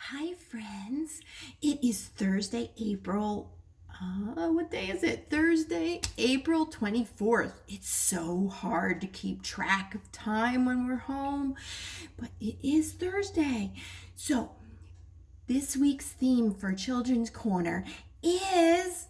Hi, friends. It is Thursday, what day is it? Thursday, April 24th. It's so hard to keep track of time when we're home, but it is Thursday. So, this week's theme for Children's Corner is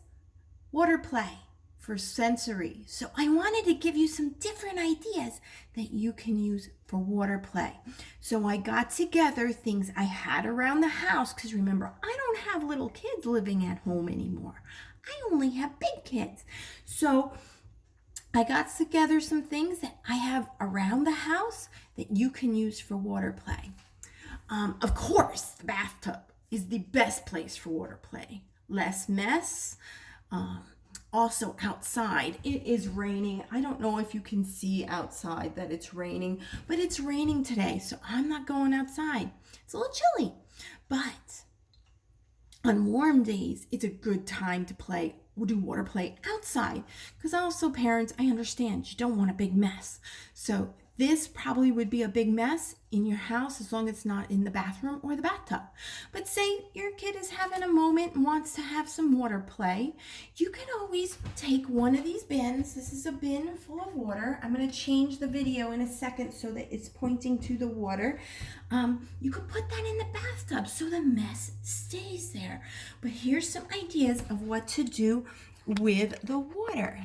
water play for sensory. So I wanted to give you some different ideas that you can use for water play. So I got together things I had around the house because remember, I don't have little kids living at home anymore. I only have big kids. So I got together some things that I have around the house that you can use for water play. Of course, the bathtub is the best place for water play. Less mess. Also outside, it is raining. I don't know if you can see outside that it's raining, but it's raining today, so I'm not going outside. It's a little chilly, but on warm days, it's a good time to do water play outside. Because also, parents, I understand you don't want a big mess. So this probably would be a big mess in your house as long as it's not in the bathroom or the bathtub. But say your kid is having a moment and wants to have some water play. You can always take one of these bins. This is a bin full of water. I'm going to change the video in a second so that it's pointing to the water. You could put that in the bathtub so the mess stays there. But here's some ideas of what to do with the water.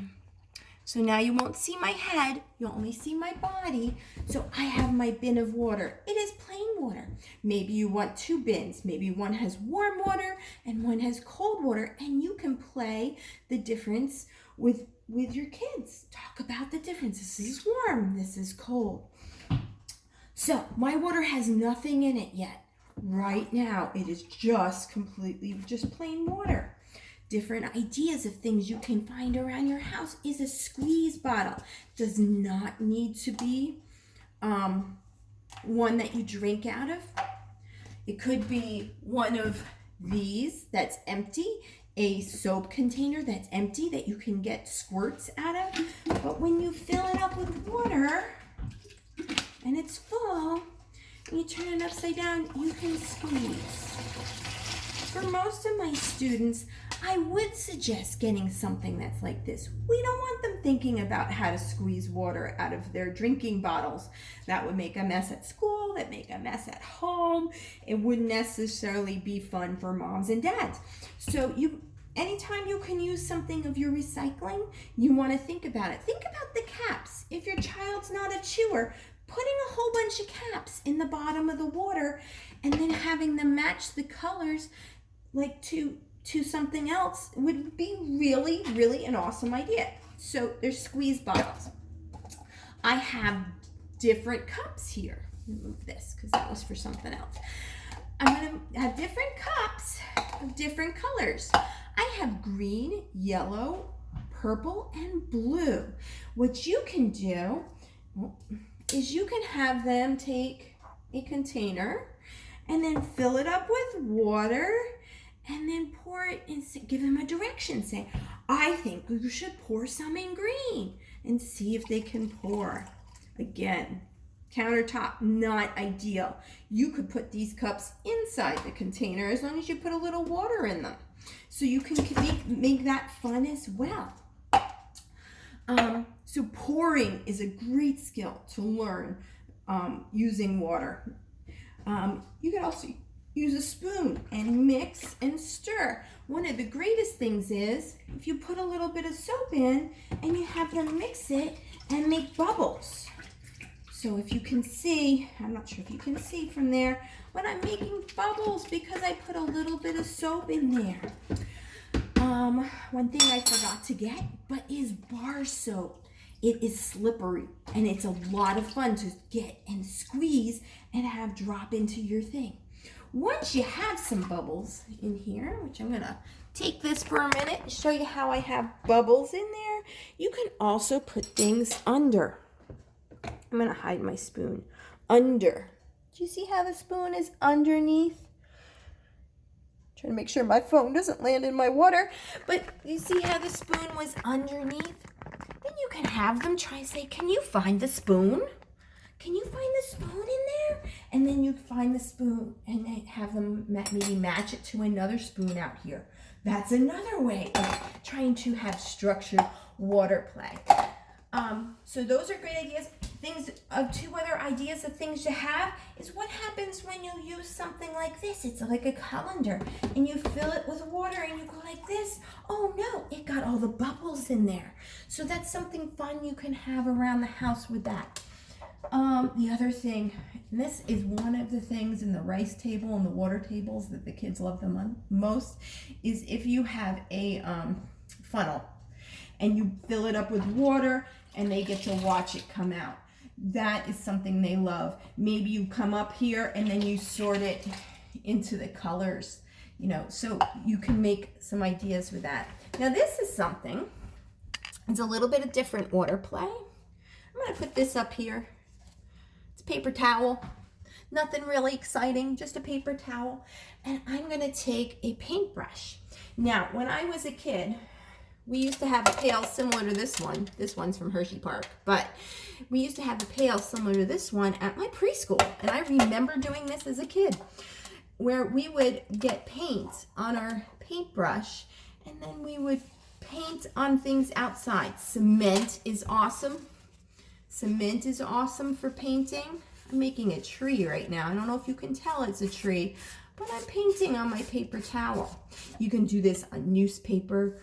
So now you won't see my head, you'll only see my body. So I have my bin of water. It is plain water. Maybe you want two bins. Maybe one has warm water and one has cold water, and you can play the difference with your kids. Talk about the difference. This is warm, this is cold. So my water has nothing in it yet. Right now it is just plain water. Different ideas of things you can find around your house is a squeeze bottle. Does not need to be one that you drink out of. It could be one of these that's empty, a soap container that's empty that you can get squirts out of. But when you fill it up with water and it's full, and you turn it upside down, you can squeeze. For most of my students, I would suggest getting something that's like this. We don't want them thinking about how to squeeze water out of their drinking bottles. That would make a mess at school, that make a mess at home. It wouldn't necessarily be fun for moms and dads. So anytime you can use something of your recycling, you want to think about it. Think about the caps. If your child's not a chewer, putting a whole bunch of caps in the bottom of the water and then having them match the colors like to something else would be really, really an awesome idea. So there's squeeze bottles. I have different cups here. Move this because that was for something else. I'm going to have different cups of different colors. I have green, yellow, purple, and blue. What you can do is you can have them take a container and then fill it up with water and then pour it and give them a direction. Say, I think you should pour some in green, and see if they can pour. Again, countertop, not ideal. You could put these cups inside the container as long as you put a little water in them. So you can make that fun as well. So pouring is a great skill to learn using water. You can also use a spoon and mix and stir. One of the greatest things is if you put a little bit of soap in and you have them mix it and make bubbles. So if you can see, I'm not sure if you can see from there, but I'm making bubbles because I put a little bit of soap in there. One thing I forgot to get, but is bar soap. It is slippery and it's a lot of fun to get and squeeze and have drop into your thing. Once you have some bubbles in here, which I'm gonna take this for a minute and show you how I have bubbles in there, you can also put things under. I'm gonna hide my spoon under. Do you see how the spoon is underneath? Trying to make sure my phone doesn't land in my water, but you see how the spoon was underneath? Then you can have them try say, can you find the spoon? can you find the spoon in there? And then you find the spoon and then have them maybe match it to another spoon out here. That's another way of trying to have structured water play. So those are great ideas. Two other ideas of things to have is what happens when you use something like this. It's like a colander and you fill it with water and you go like this. Oh no, it got all the bubbles in there. So that's something fun you can have around the house with that. The other thing, and this is one of the things in the rice table and the water tables that the kids love the most, is if you have a funnel and you fill it up with water and they get to watch it come out. That is something they love. Maybe you come up here and then you sort it into the colors, so you can make some ideas with that. Now this is something, it's a little bit of different water play. I'm going to put this up here. It's a paper towel. Nothing really exciting, just a paper towel. And I'm going to take a paintbrush. Now, when I was a kid, we used to have a pail similar to this one. This one's from Hershey Park. But we used to have a pail similar to this one at my preschool. And I remember doing this as a kid, where we would get paint on our paintbrush, and then we would paint on things outside. Cement is awesome. Cement is awesome for painting. I'm making a tree right now. I don't know if you can tell it's a tree, but I'm painting on my paper towel. You can do this on newspaper,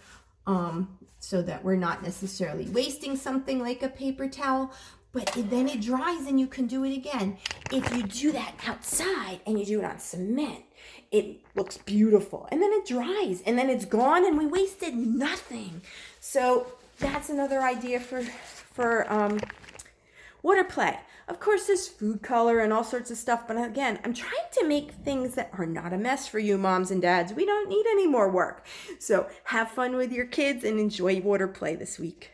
so that we're not necessarily wasting something like a paper towel, but then it dries and you can do it again. If you do that outside and you do it on cement, it looks beautiful. And then it dries and then it's gone and we wasted nothing. So that's another idea for water play. Of course, there's food color and all sorts of stuff, but again, I'm trying to make things that are not a mess for you moms and dads. We don't need any more work. So have fun with your kids and enjoy water play this week.